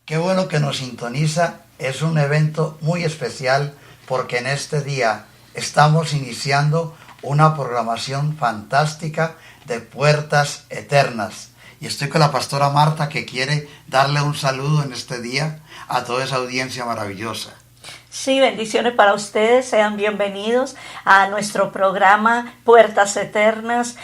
Qué bueno que nos sintoniza, es un evento muy especial porque en este día estamos iniciando una programación fantástica de Puertas Eternas. Y estoy con la pastora Marta que quiere darle un saludo en este día a toda esa audiencia maravillosa. Sí, bendiciones para ustedes, sean bienvenidos a nuestro programa Puertas Eternas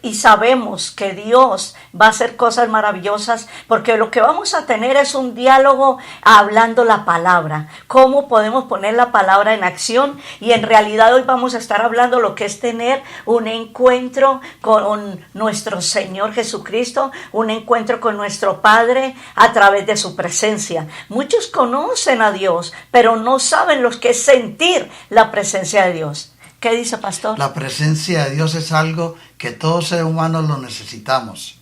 y sabemos que Dios va a hacer cosas maravillosas porque lo que vamos a tener es un diálogo hablando la palabra, cómo podemos poner la palabra en acción y en realidad hoy vamos a estar hablando lo que es tener un encuentro con nuestro Señor Jesucristo, un encuentro con nuestro Padre a través de su presencia. Muchos conocen a Dios, pero no saben lo que es sentir la presencia de Dios. ¿Qué dice, pastor? La presencia de Dios es algo que todo ser humano lo necesitamos.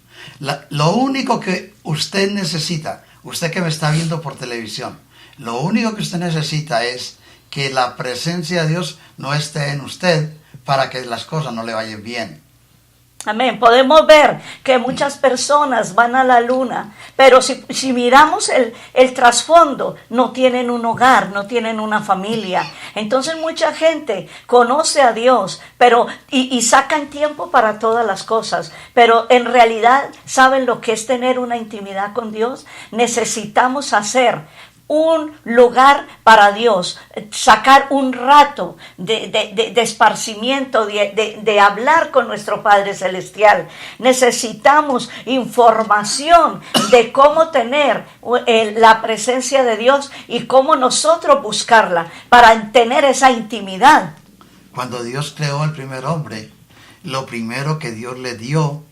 Lo único que usted necesita, usted que me está viendo por televisión, lo único que usted necesita es que la presencia de Dios no esté en usted para que las cosas no le vayan bien. Amén. Podemos ver que muchas personas van a la luna, pero si miramos el trasfondo, no tienen un hogar, no tienen una familia. Entonces mucha gente conoce a Dios, pero y sacan tiempo para todas las cosas, pero en realidad saben lo que es tener una intimidad con Dios. Necesitamos hacer un lugar para Dios, sacar un rato de esparcimiento, de hablar con nuestro Padre Celestial. Necesitamos información de cómo tener la presencia de Dios y cómo nosotros buscarla para tener esa intimidad. Cuando Dios creó al primer hombre, lo primero que Dios le dio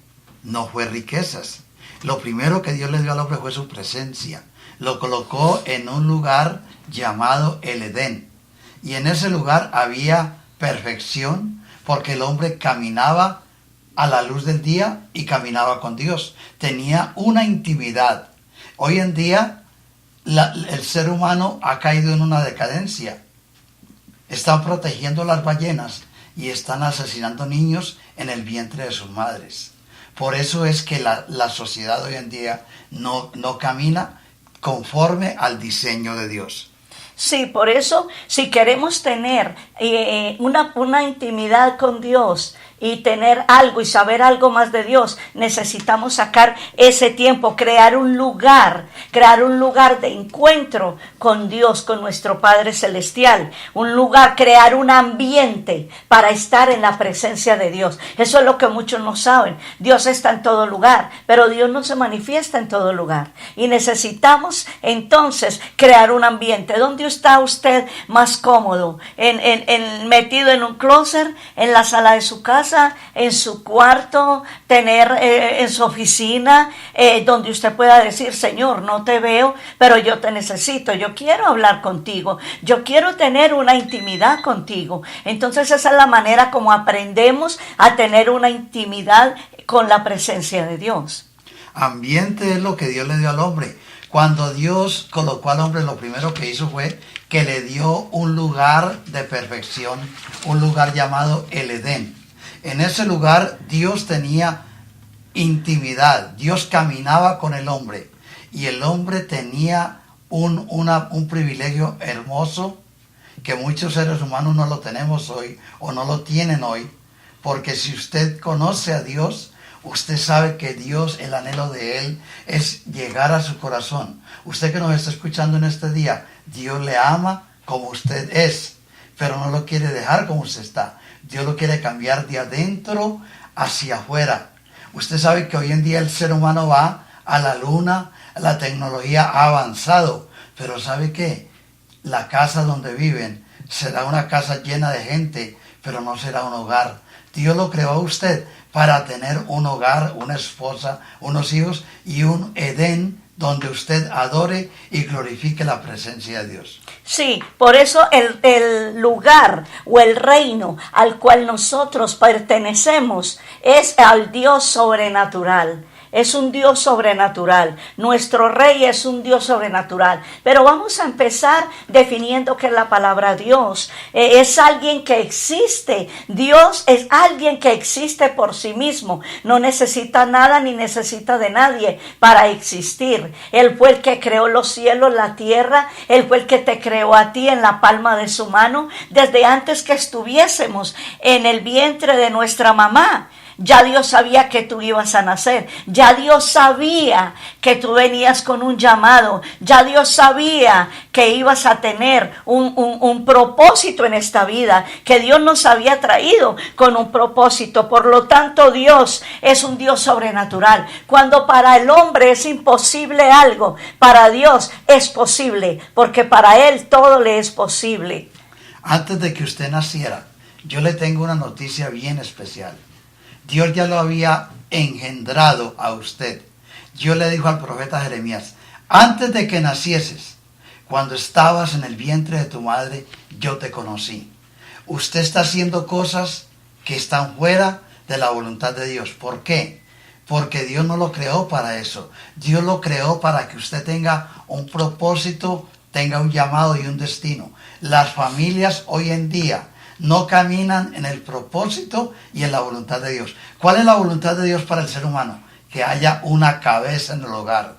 no fue riquezas. Lo primero que Dios le dio al hombre fue su presencia. Lo colocó en un lugar llamado el Edén. Y en ese lugar había perfección porque el hombre caminaba a la luz del día y caminaba con Dios. Tenía una intimidad. Hoy en día el ser humano ha caído en una decadencia. Están protegiendo las ballenas y están asesinando niños en el vientre de sus madres. Por eso es que la sociedad hoy en día no camina conforme al diseño de Dios. Sí, por eso, si queremos tener una intimidad con Dios y tener algo y saber algo más de Dios, necesitamos sacar ese tiempo, crear un lugar de encuentro con Dios, con nuestro Padre Celestial, un lugar, crear un ambiente para estar en la presencia de Dios. Eso es lo que muchos no saben. Dios está en todo lugar, pero Dios no se manifiesta en todo lugar. Y necesitamos entonces crear un ambiente. ¿Dónde está usted más cómodo? Metido en un closet, en la sala de su casa, en su cuarto, tener en su oficina, donde usted pueda decir: Señor, no te veo, pero yo te necesito, yo quiero hablar contigo, yo quiero tener una intimidad contigo. Entonces esa es la manera como aprendemos a tener una intimidad con la presencia de Dios. Ambiente es lo que Dios le dio al hombre. Cuando Dios colocó al hombre, lo primero que hizo fue que le dio un lugar de perfección, un lugar llamado el Edén. En ese lugar Dios tenía intimidad, Dios caminaba con el hombre y el hombre tenía un privilegio hermoso que muchos seres humanos no lo tenemos hoy o no lo tienen hoy, porque si usted conoce a Dios, usted sabe que Dios, el anhelo de Él es llegar a su corazón. Usted que nos está escuchando en este día, Dios le ama como usted es, pero no lo quiere dejar como usted está. Dios lo quiere cambiar de adentro hacia afuera. Usted sabe que hoy en día el ser humano va a la luna, la tecnología ha avanzado, pero ¿sabe qué? La casa donde viven será una casa llena de gente, pero no será un hogar. Dios lo creó a usted para tener un hogar, una esposa, unos hijos y un Edén donde usted adore y glorifique la presencia de Dios. Sí, por eso el lugar o el reino al cual nosotros pertenecemos es al Dios sobrenatural. Es un Dios sobrenatural. Nuestro Rey es un Dios sobrenatural. Pero vamos a empezar definiendo qué es la palabra Dios. Es alguien que existe. Dios es alguien que existe por sí mismo. No necesita nada ni necesita de nadie para existir. Él fue el que creó los cielos, la tierra. Él fue el que te creó a ti en la palma de su mano. Desde antes que estuviésemos en el vientre de nuestra mamá. Ya Dios sabía que tú ibas a nacer. Ya Dios sabía que tú venías con un llamado. Ya Dios sabía que ibas a tener un propósito en esta vida. Que Dios nos había traído con un propósito. Por lo tanto, Dios es un Dios sobrenatural. Cuando para el hombre es imposible algo, para Dios es posible. Porque para Él todo le es posible. Antes de que usted naciera, yo le tengo una noticia bien especial. Dios ya lo había engendrado a usted. Dios le dijo al profeta Jeremías, antes de que nacieses, cuando estabas en el vientre de tu madre, yo te conocí. Usted está haciendo cosas que están fuera de la voluntad de Dios. ¿Por qué? Porque Dios no lo creó para eso. Dios lo creó para que usted tenga un propósito, tenga un llamado y un destino. Las familias hoy en día no caminan en el propósito y en la voluntad de Dios. ¿Cuál es la voluntad de Dios para el ser humano? Que haya una cabeza en el hogar.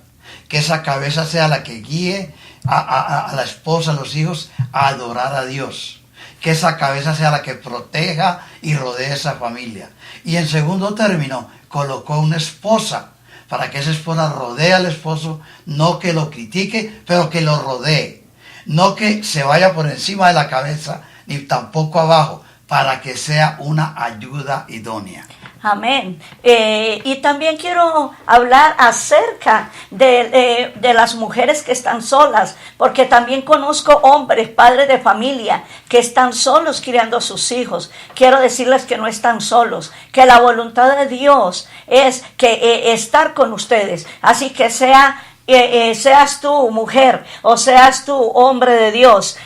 Que esa cabeza sea la que guíe a la esposa, a los hijos, a adorar a Dios. Que esa cabeza sea la que proteja y rodee esa familia. Y en segundo término, colocó una esposa para que esa esposa rodee al esposo, no que lo critique, pero que lo rodee. No que se vaya por encima de la cabeza, ni tampoco abajo, para que sea una ayuda idónea. Amén. Y también quiero hablar acerca de las mujeres que están solas, porque también conozco hombres, padres de familia, que están solos criando a sus hijos. Quiero decirles que no están solos, que la voluntad de Dios es que estar con ustedes. Así que seas tú mujer o seas tú hombre de Dios,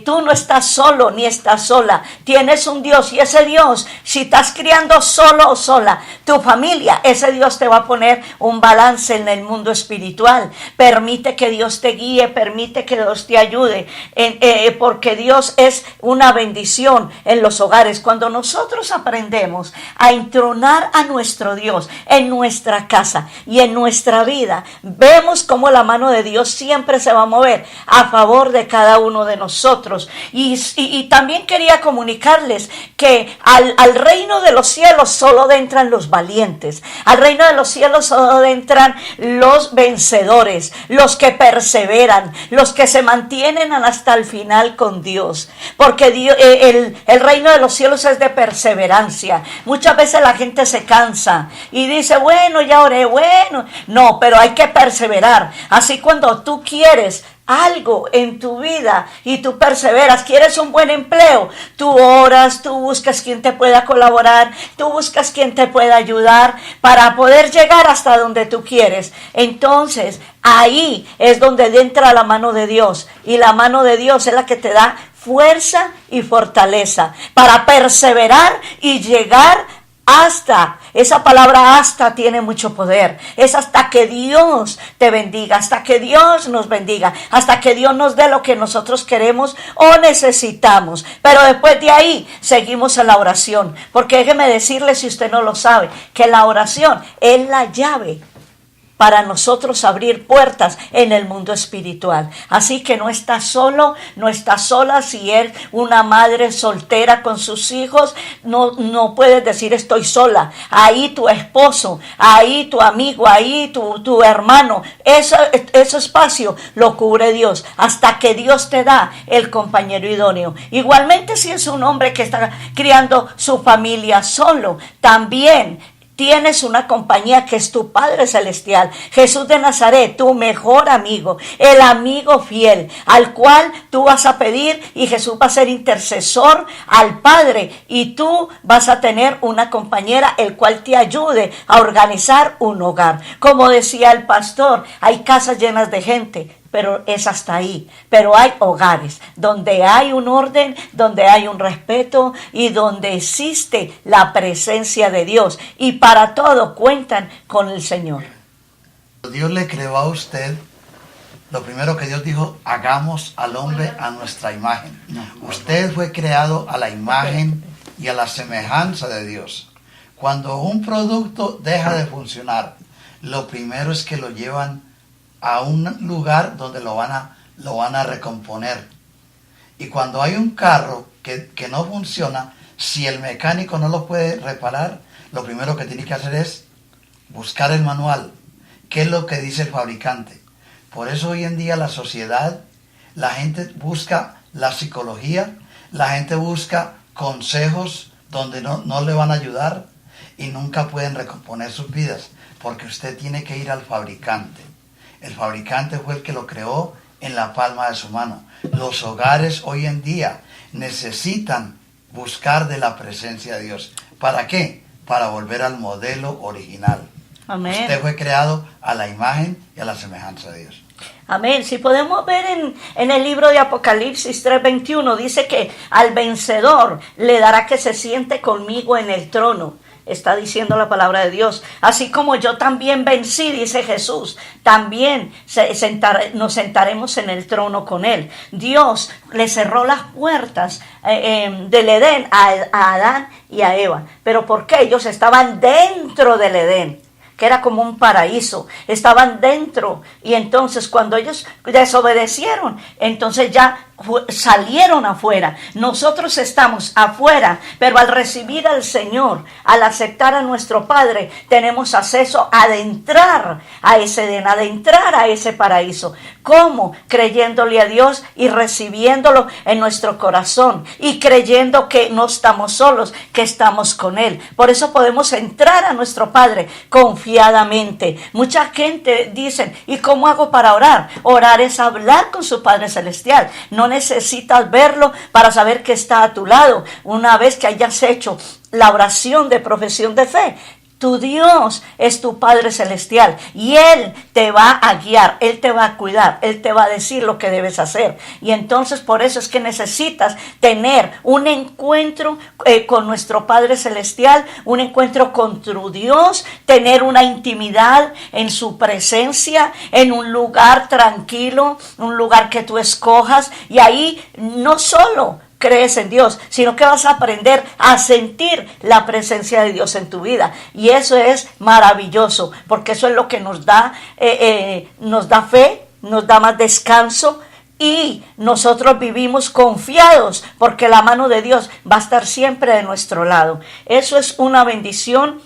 tú no estás solo ni estás sola. Tienes un Dios y ese Dios, si estás criando solo o sola, tu familia, ese Dios te va a poner un balance en el mundo espiritual. Permite que Dios te guíe, permite que Dios te ayude, porque Dios es una bendición en los hogares. Cuando nosotros aprendemos a entronar a nuestro Dios en nuestra casa y en nuestra vida, vemos cómo la mano de Dios siempre se va a mover a favor de cada uno de nosotros. Y también quería comunicarles que al reino de los cielos solo entran los valientes. Al reino de los cielos solo entran los vencedores, los que perseveran, los que se mantienen hasta el final con Dios. Porque Dios, el reino de los cielos es de perseverancia. Muchas veces la gente se cansa y dice, bueno, ya oré, bueno. No, pero hay que perseverar. Así cuando tú quieres algo en tu vida y tú perseveras, quieres un buen empleo, tú oras, tú buscas quien te pueda colaborar, tú buscas quien te pueda ayudar para poder llegar hasta donde tú quieres. Entonces ahí es donde entra la mano de Dios, y la mano de Dios es la que te da fuerza y fortaleza para perseverar y llegar hasta. Esa palabra hasta tiene mucho poder. Es hasta que Dios te bendiga, hasta que Dios nos bendiga, hasta que Dios nos dé lo que nosotros queremos o necesitamos. Pero después de ahí seguimos en la oración, porque déjeme decirle, si usted no lo sabe, que la oración es la llave para nosotros abrir puertas en el mundo espiritual. Así que no estás solo, no estás sola. Si eres una madre soltera con sus hijos, no puedes decir estoy sola. Ahí tu esposo, ahí tu amigo, ahí tu hermano, ese espacio lo cubre Dios hasta que Dios te da el compañero idóneo. Igualmente, si es un hombre que está criando su familia solo, también Tienes una compañía que es tu Padre Celestial, Jesús de Nazaret, tu mejor amigo, el amigo fiel, al cual tú vas a pedir y Jesús va a ser intercesor al Padre y tú vas a tener una compañera el cual te ayude a organizar un hogar. Como decía el pastor, hay casas llenas de gente, pero es hasta ahí. Pero hay hogares donde hay un orden, donde hay un respeto y donde existe la presencia de Dios. Y para todo cuentan con el Señor. Dios le creó a usted, lo primero que Dios dijo, hagamos al hombre a nuestra imagen. Usted fue creado a la imagen y a la semejanza de Dios. Cuando un producto deja de funcionar, lo primero es que lo llevan a un lugar donde lo van a recomponer. Y cuando hay un carro que no funciona, si el mecánico no lo puede reparar, lo primero que tiene que hacer es buscar el manual. ¿Qué es lo que dice el fabricante? Por eso hoy en día la sociedad, la gente busca la psicología, la gente busca consejos donde no le van a ayudar y nunca pueden recomponer sus vidas, porque usted tiene que ir al fabricante. El fabricante fue el que lo creó en la palma de su mano. Los hogares hoy en día necesitan buscar de la presencia de Dios. ¿Para qué? Para volver al modelo original. Amén. Usted fue creado a la imagen y a la semejanza de Dios. Amén. Si podemos ver en el libro de Apocalipsis 3:21, dice que al vencedor le dará que se siente conmigo en el trono. Está diciendo la palabra de Dios. Así como yo también vencí, dice Jesús, también nos sentaremos en el trono con Él. Dios le cerró las puertas del Edén a Adán y a Eva. ¿Pero por qué? Ellos estaban dentro del Edén, que era como un paraíso, estaban dentro, y entonces cuando ellos desobedecieron, entonces ya salieron afuera. Nosotros estamos afuera, pero al recibir al Señor, al aceptar a nuestro Padre, tenemos acceso a adentrar a ese Edén, a adentrar a ese paraíso. ¿Cómo? Creyéndole a Dios y recibiéndolo en nuestro corazón y creyendo que no estamos solos, que estamos con Él. Por eso podemos entrar a nuestro Padre confiadamente. Mucha gente dice, ¿y cómo hago para orar? Orar es hablar con su Padre Celestial. No necesitas verlo para saber que está a tu lado. Una vez que hayas hecho la oración de profesión de fe, tu Dios es tu Padre Celestial y Él te va a guiar, Él te va a cuidar, Él te va a decir lo que debes hacer. Y entonces por eso es que necesitas tener un encuentro con nuestro Padre Celestial, un encuentro con tu Dios, tener una intimidad en su presencia, en un lugar tranquilo, un lugar que tú escojas, y ahí no solo crees en Dios, sino que vas a aprender a sentir la presencia de Dios en tu vida. Y eso es maravilloso, porque eso es lo que nos da fe, nos da más descanso, y nosotros vivimos confiados porque la mano de Dios va a estar siempre de nuestro lado. Eso es una bendición,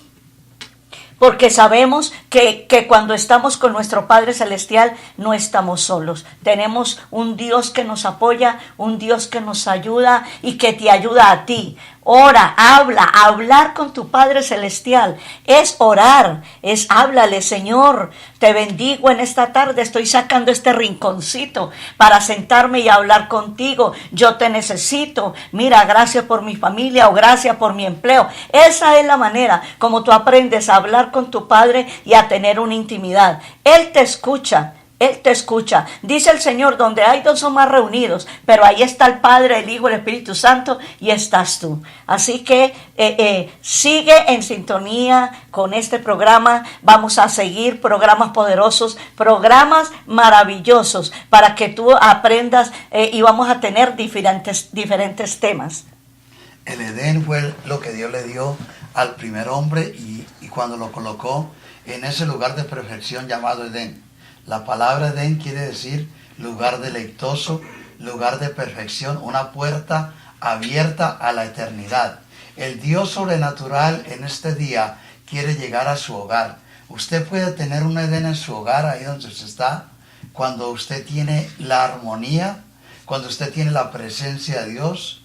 porque sabemos que cuando estamos con nuestro Padre Celestial no estamos solos. Tenemos un Dios que nos apoya, un Dios que nos ayuda y que te ayuda a ti. Ora, hablar con tu Padre Celestial es orar, es háblale: Señor, te bendigo en esta tarde, estoy sacando este rinconcito para sentarme y hablar contigo, yo te necesito, mira, gracias por mi familia o gracias por mi empleo. Esa es la manera como tú aprendes a hablar con tu Padre y a tener una intimidad. Él te escucha. Él te escucha. Dice el Señor, donde hay dos o más reunidos, pero ahí está el Padre, el Hijo, el Espíritu Santo, y estás tú. Así que sigue en sintonía con este programa. Vamos a seguir programas poderosos, programas maravillosos, para que tú aprendas y vamos a tener diferentes temas. El Edén fue lo que Dios le dio al primer hombre y cuando lo colocó en ese lugar de perfección llamado Edén. La palabra Edén quiere decir lugar deleitoso, lugar de perfección, una puerta abierta a la eternidad. El Dios sobrenatural en este día quiere llegar a su hogar. Usted puede tener un Edén en su hogar, ahí donde usted está, cuando usted tiene la armonía, cuando usted tiene la presencia de Dios.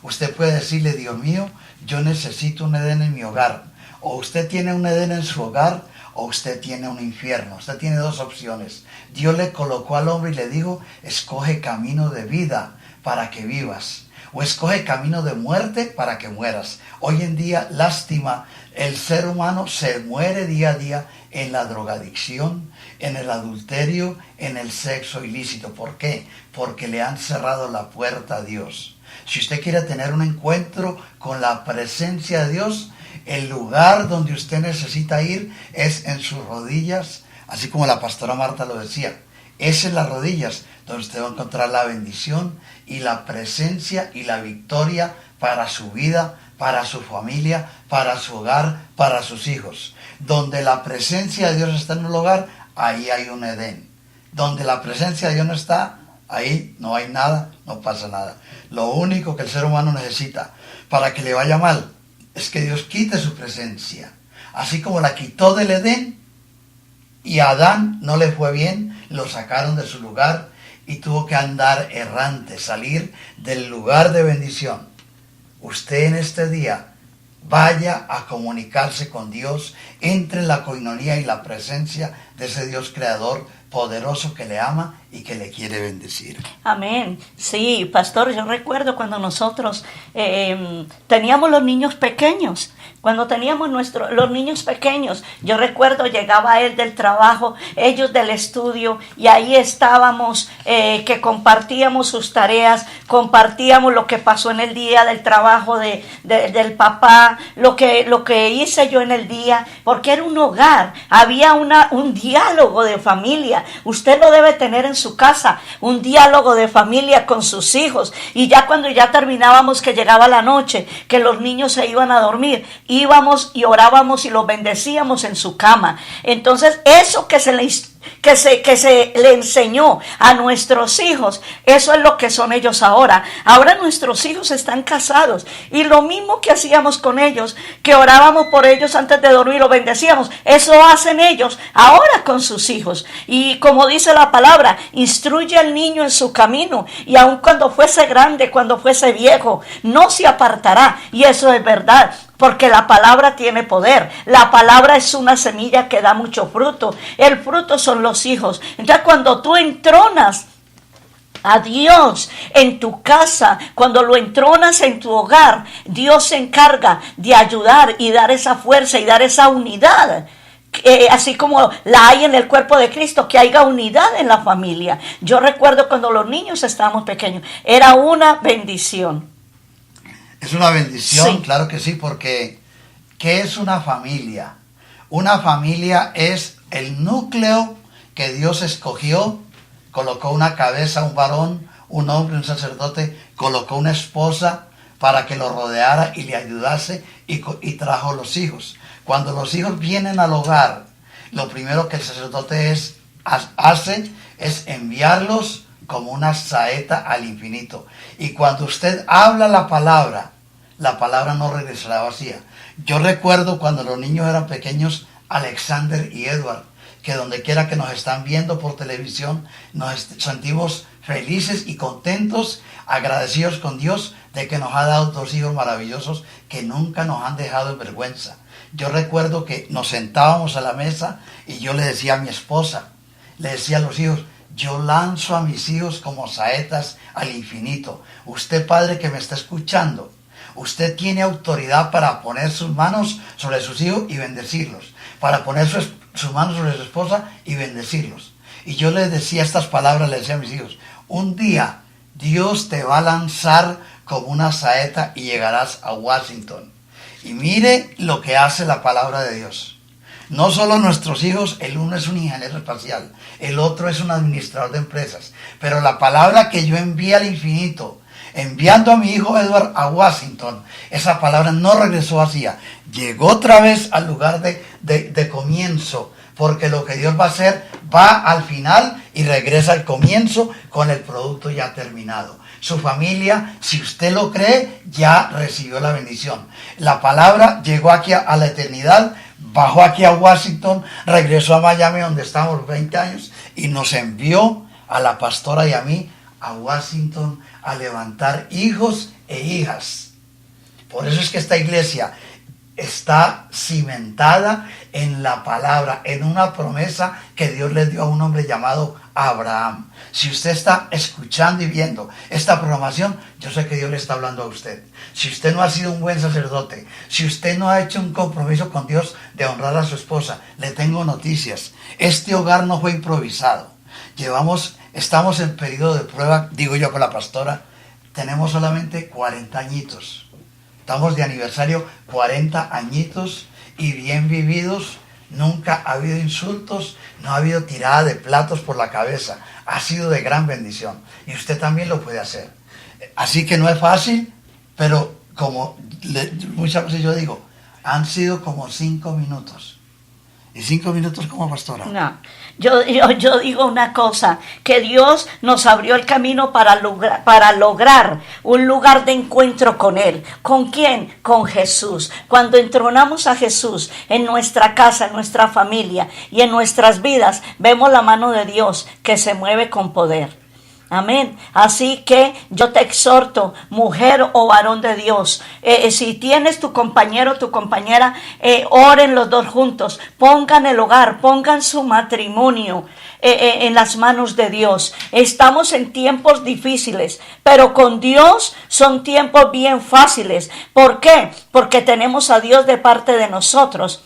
Usted puede decirle: Dios mío, yo necesito un Edén en mi hogar. O usted tiene un Edén en su hogar o usted tiene un infierno. Usted tiene dos opciones. Dios le colocó al hombre y le dijo, escoge camino de vida para que vivas. O escoge camino de muerte para que mueras. Hoy en día, lástima, el ser humano se muere día a día en la drogadicción, en el adulterio, en el sexo ilícito. ¿Por qué? Porque le han cerrado la puerta a Dios. Si usted quiere tener un encuentro con la presencia de Dios, el lugar donde usted necesita ir es en sus rodillas, así como la pastora Marta lo decía. Es en las rodillas donde usted va a encontrar la bendición y la presencia y la victoria para su vida, para su familia, para su hogar, para sus hijos. Donde la presencia de Dios está en un hogar, ahí hay un Edén. Donde la presencia de Dios no está, ahí no hay nada, no pasa nada. Lo único que el ser humano necesita para que le vaya mal es que Dios quite su presencia. Así como la quitó del Edén y a Adán no le fue bien, lo sacaron de su lugar y tuvo que andar errante, salir del lugar de bendición. Usted en este día vaya a comunicarse con Dios, entre en la coinonía y la presencia de ese Dios creador poderoso que le ama y que le quiere bendecir. Amén. Sí, pastor, yo recuerdo cuando nosotros teníamos los niños pequeños. Cuando teníamos los niños pequeños, yo recuerdo llegaba él del trabajo, ellos del estudio, y ahí estábamos, que compartíamos sus tareas, compartíamos lo que pasó en el día del trabajo del papá, lo que hice yo en el día, porque era un hogar, había un diálogo de familia. Usted lo debe tener en su casa, un diálogo de familia con sus hijos, y ya cuando ya terminábamos, que llegaba la noche, que los niños se iban a dormir, íbamos y orábamos y los bendecíamos en su cama. Entonces eso que se le enseñó a nuestros hijos, eso es lo que son ellos ahora. Ahora nuestros hijos están casados y lo mismo que hacíamos con ellos, que orábamos por ellos antes de dormir, los bendecíamos, eso hacen ellos ahora con sus hijos. Y como dice la palabra, instruye al niño en su camino y aun cuando fuese grande, cuando fuese viejo, no se apartará. Y eso es verdad, porque la palabra tiene poder. La palabra es una semilla que da mucho fruto. El fruto son los hijos. Entonces cuando tú entronas a Dios en tu casa, cuando lo entronas en tu hogar, Dios se encarga de ayudar y dar esa fuerza y dar esa unidad. Así como la hay en el cuerpo de Cristo, que haya unidad en la familia. Yo recuerdo cuando los niños estábamos pequeños, era una bendición. Es una bendición, Sí. Claro que sí, porque ¿qué es una familia? Una familia es el núcleo que Dios escogió, colocó una cabeza, un varón, un hombre, un sacerdote, colocó una esposa para que lo rodeara y le ayudase y trajo los hijos. Cuando los hijos vienen al hogar, lo primero que el sacerdote hace es enviarlos como una saeta al infinito. Y cuando usted habla la palabra no regresará vacía. Yo recuerdo cuando los niños eran pequeños, Alexander y Edward, que donde quiera que nos están viendo por televisión, nos sentimos felices y contentos, agradecidos con Dios de que nos ha dado dos hijos maravillosos que nunca nos han dejado en vergüenza. Yo recuerdo que nos sentábamos a la mesa y yo le decía a mi esposa, le decía a los hijos, yo lanzo a mis hijos como saetas al infinito. Usted, padre que me está escuchando, usted tiene autoridad para poner sus manos sobre sus hijos y bendecirlos, para poner sus manos sobre su esposa y bendecirlos. Y yo les decía estas palabras, les decía a mis hijos, un día Dios te va a lanzar como una saeta y llegarás a Washington. Y mire lo que hace la palabra de Dios. No solo nuestros hijos, el uno es un ingeniero espacial, el otro es un administrador de empresas, pero la palabra que yo envié al infinito, enviando a mi hijo Edward a Washington, esa palabra no regresó vacía, llegó otra vez al lugar de comienzo, porque lo que Dios va a hacer va al final y regresa al comienzo con el producto ya terminado. Su familia, si usted lo cree, ya recibió la bendición. La palabra llegó aquí a la eternidad, bajó aquí a Washington, regresó a Miami donde estamos 20 años y nos envió a la pastora y a mí a Washington a levantar hijos e hijas. Por eso es que esta iglesia está cimentada en la palabra, en una promesa que Dios le dio a un hombre llamado Abraham. Si usted está escuchando y viendo esta programación, yo sé que Dios le está hablando a usted. Si usted no ha sido un buen sacerdote, si usted no ha hecho un compromiso con Dios de honrar a su esposa, le tengo noticias. Este hogar no fue improvisado. Estamos en periodo de prueba, digo yo con la pastora, tenemos solamente 40 añitos. Estamos de aniversario, 40 añitos y bien vividos. Nunca ha habido insultos, no ha habido tirada de platos por la cabeza. Ha sido de gran bendición y usted también lo puede hacer. Así que no es fácil, pero muchas veces yo digo, han sido como 5 minutos. ¿Y 5 minutos como pastora? No, yo digo una cosa, que Dios nos abrió el camino para lograr un lugar de encuentro con Él. ¿Con quién? Con Jesús. Cuando entronamos a Jesús en nuestra casa, en nuestra familia y en nuestras vidas, vemos la mano de Dios que se mueve con poder. Amén. Así que yo te exhorto, mujer o varón de Dios, si tienes tu compañero o tu compañera, oren los dos juntos, pongan el hogar, pongan su matrimonio en las manos de Dios. Estamos en tiempos difíciles, pero con Dios son tiempos bien fáciles. ¿Por qué? Porque tenemos a Dios de parte de nosotros.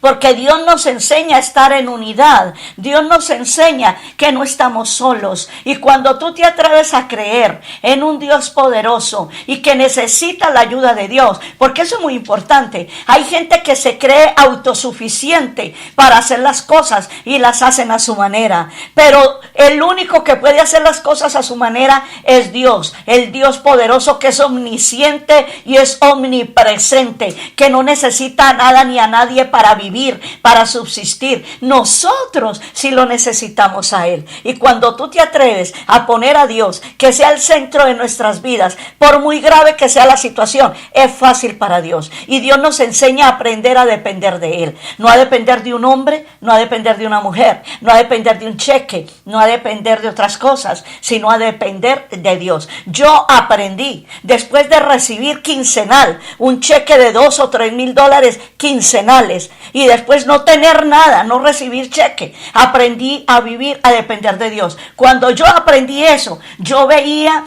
Porque Dios nos enseña a estar en unidad. Dios nos enseña que no estamos solos. Y cuando tú te atreves a creer en un Dios poderoso y que necesita la ayuda de Dios, porque eso es muy importante. Hay gente que se cree autosuficiente para hacer las cosas y las hacen a su manera. Pero el único que puede hacer las cosas a su manera es Dios. El Dios poderoso que es omnisciente y es omnipresente, que no necesita a nada ni a nadie para vivir, para subsistir. Nosotros sí lo necesitamos a Él. Y cuando tú te atreves a poner a Dios que sea el centro de nuestras vidas, por muy grave que sea la situación, es fácil para Dios. Y Dios nos enseña a aprender a depender de Él. No a depender de un hombre, no a depender de una mujer, no a depender de un cheque, no a depender de otras cosas, sino a depender de Dios. Yo aprendí, después de recibir quincenal, un cheque de $2,000 o $3,000 quincenales, y después no tener nada, no recibir cheque, aprendí a vivir, a depender de Dios. Cuando yo aprendí eso, yo veía,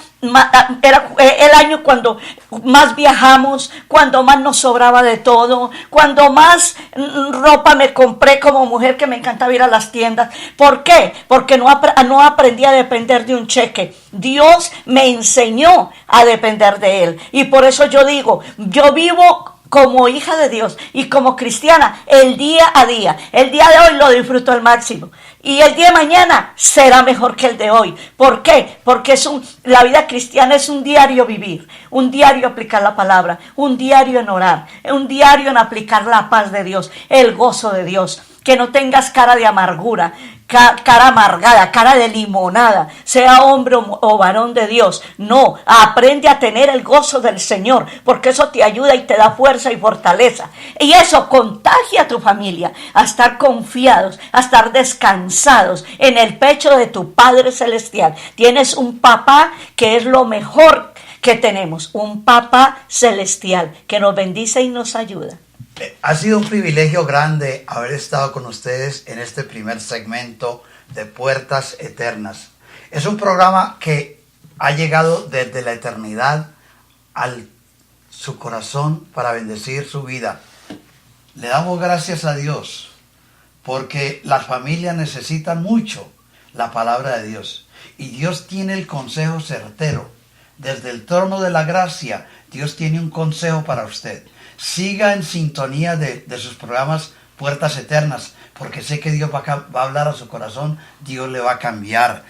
era el año cuando más viajamos, cuando más nos sobraba de todo, cuando más ropa me compré como mujer, que me encantaba ir a las tiendas. ¿Por qué? Porque no aprendí a depender de un cheque. Dios me enseñó a depender de Él. Y por eso yo digo, yo vivo como hija de Dios y como cristiana el día a día. El día de hoy lo disfruto al máximo. Y el día de mañana será mejor que el de hoy. ¿Por qué? Porque la vida cristiana es un diario vivir, un diario aplicar la palabra, un diario en orar, un diario en aplicar la paz de Dios, el gozo de Dios. Que no tengas cara de amargura, cara amargada, cara de limonada, sea hombre o varón de Dios. No, aprende a tener el gozo del Señor, porque eso te ayuda y te da fuerza y fortaleza. Y eso contagia a tu familia a estar confiados, a estar descansados en el pecho de tu Padre Celestial. Tienes un papá que es lo mejor que tenemos, un papá celestial que nos bendice y nos ayuda. Ha sido un privilegio grande haber estado con ustedes en este primer segmento de Puertas Eternas. Es un programa que ha llegado desde la eternidad a su corazón para bendecir su vida. Le damos gracias a Dios porque las familias necesitan mucho la palabra de Dios. Y Dios tiene el consejo certero. Desde el trono de la gracia, Dios tiene un consejo para usted. Siga en sintonía de sus programas Puertas Eternas, porque sé que Dios va a hablar a su corazón, Dios le va a cambiar.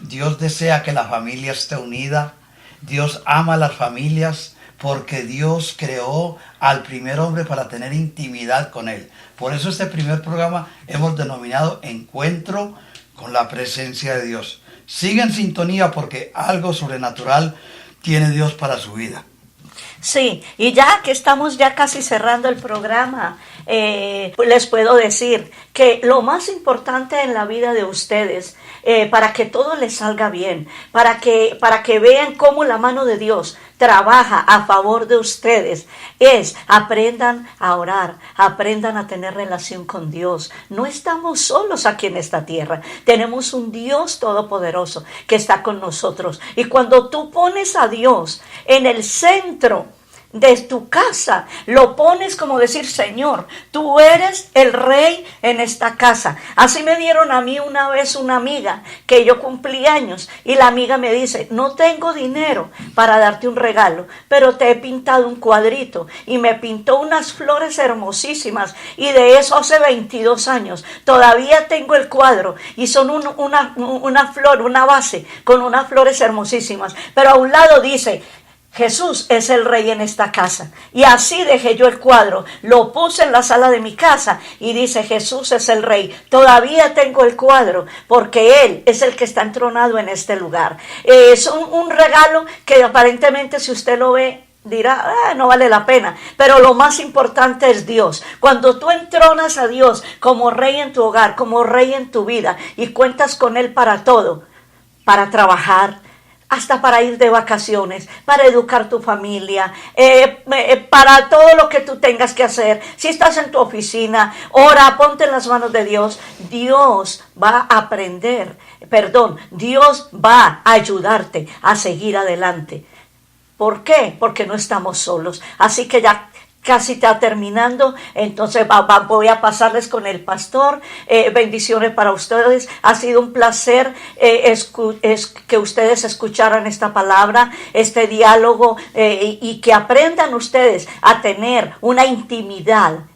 Dios desea que la familia esté unida, Dios ama a las familias, porque Dios creó al primer hombre para tener intimidad con Él. Por eso este primer programa hemos denominado Encuentro con la Presencia de Dios. Siga en sintonía porque algo sobrenatural tiene Dios para su vida. Sí, y ya que estamos ya casi cerrando el programa, les puedo decir que lo más importante en la vida de ustedes, para que todo les salga bien, para que vean cómo la mano de Dios trabaja a favor de ustedes es aprendan a orar, aprendan a tener relación con Dios. No estamos solos aquí en esta tierra. Tenemos un Dios todopoderoso que está con nosotros. Y cuando tú pones a Dios en el centro de tu casa, lo pones como decir, Señor, tú eres el rey en esta casa. Así me dieron a mí una vez una amiga que yo cumplí años y la amiga me dice, no tengo dinero para darte un regalo, pero te he pintado un cuadrito, y me pintó unas flores hermosísimas, y de eso hace 22 años todavía tengo el cuadro, y son una flor, una base con unas flores hermosísimas, pero a un lado dice, Jesús es el rey en esta casa. Y así dejé yo el cuadro, lo puse en la sala de mi casa y dice, Jesús es el rey. Todavía tengo el cuadro porque Él es el que está entronado en este lugar. Es un regalo que aparentemente, si usted lo ve, dirá, no vale la pena, pero lo más importante es Dios. Cuando tú entronas a Dios como rey en tu hogar, como rey en tu vida, y cuentas con Él para todo, para trabajar, hasta para ir de vacaciones, para educar tu familia, para todo lo que tú tengas que hacer. Si estás en tu oficina, ora, ponte en las manos de Dios. Dios va a Dios va a ayudarte a seguir adelante. ¿Por qué? Porque no estamos solos. Así que ya casi está terminando, entonces voy a pasarles con el pastor. Bendiciones para ustedes. Ha sido un placer que ustedes escucharan esta palabra, este diálogo, y que aprendan ustedes a tener una intimidad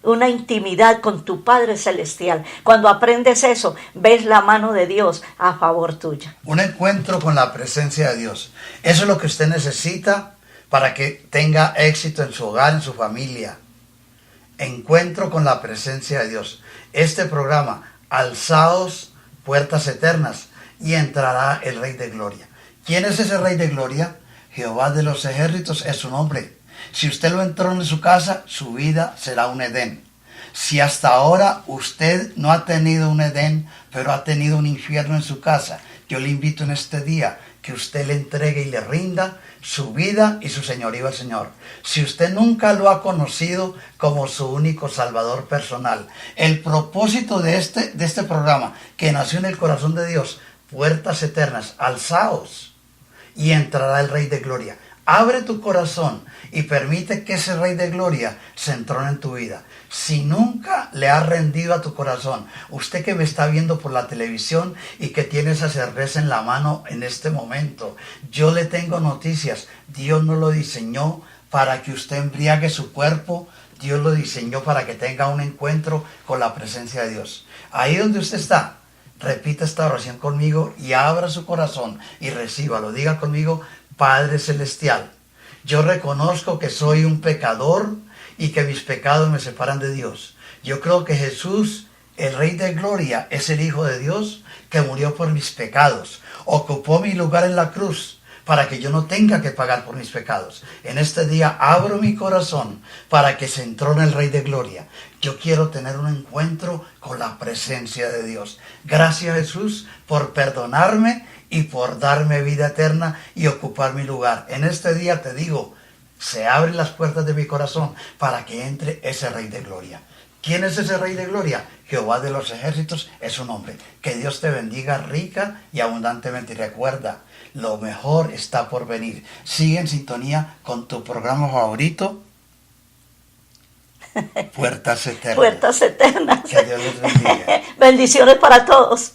con tu Padre Celestial. Cuando aprendes eso, ves la mano de Dios a favor tuya. Un encuentro con la presencia de Dios. Eso es lo que usted necesita para que tenga éxito en su hogar, en su familia. Encuentro con la presencia de Dios. Este programa, alzaos puertas eternas, y entrará el Rey de Gloria. ¿Quién es ese Rey de Gloria? Jehová de los ejércitos es su nombre. Si usted lo entró en su casa, su vida será un Edén. Si hasta ahora usted no ha tenido un Edén, pero ha tenido un infierno en su casa, yo le invito en este día que usted le entregue y le rinda su vida y su señorío al Señor. Si usted nunca lo ha conocido como su único Salvador personal, el propósito de este programa, que nació en el corazón de Dios, puertas eternas, alzaos y entrará el Rey de Gloria. Abre tu corazón y permite que ese Rey de Gloria se entrone en tu vida. Si nunca le has rendido a tu corazón, usted que me está viendo por la televisión y que tiene esa cerveza en la mano en este momento, yo le tengo noticias. Dios no lo diseñó para que usted embriague su cuerpo. Dios lo diseñó para que tenga un encuentro con la presencia de Dios. Ahí donde usted está, repita esta oración conmigo y abra su corazón y recíbalo. Diga conmigo: Padre Celestial, yo reconozco que soy un pecador y que mis pecados me separan de Dios. Yo creo que Jesús, el Rey de Gloria, es el Hijo de Dios que murió por mis pecados. Ocupó mi lugar en la cruz para que yo no tenga que pagar por mis pecados. En este día abro mi corazón para que se entrone el Rey de Gloria. Yo quiero tener un encuentro con la presencia de Dios. Gracias, Jesús, por perdonarme y por darme vida eterna y ocupar mi lugar. En este día te digo, se abren las puertas de mi corazón para que entre ese Rey de Gloria. ¿Quién es ese Rey de Gloria? Jehová de los ejércitos es su nombre. Que Dios te bendiga rica y abundantemente. Y recuerda, lo mejor está por venir. Sigue en sintonía con tu programa favorito, Puertas Eternas. Puertas Eternas. Que Dios les bendiga. Bendiciones para todos.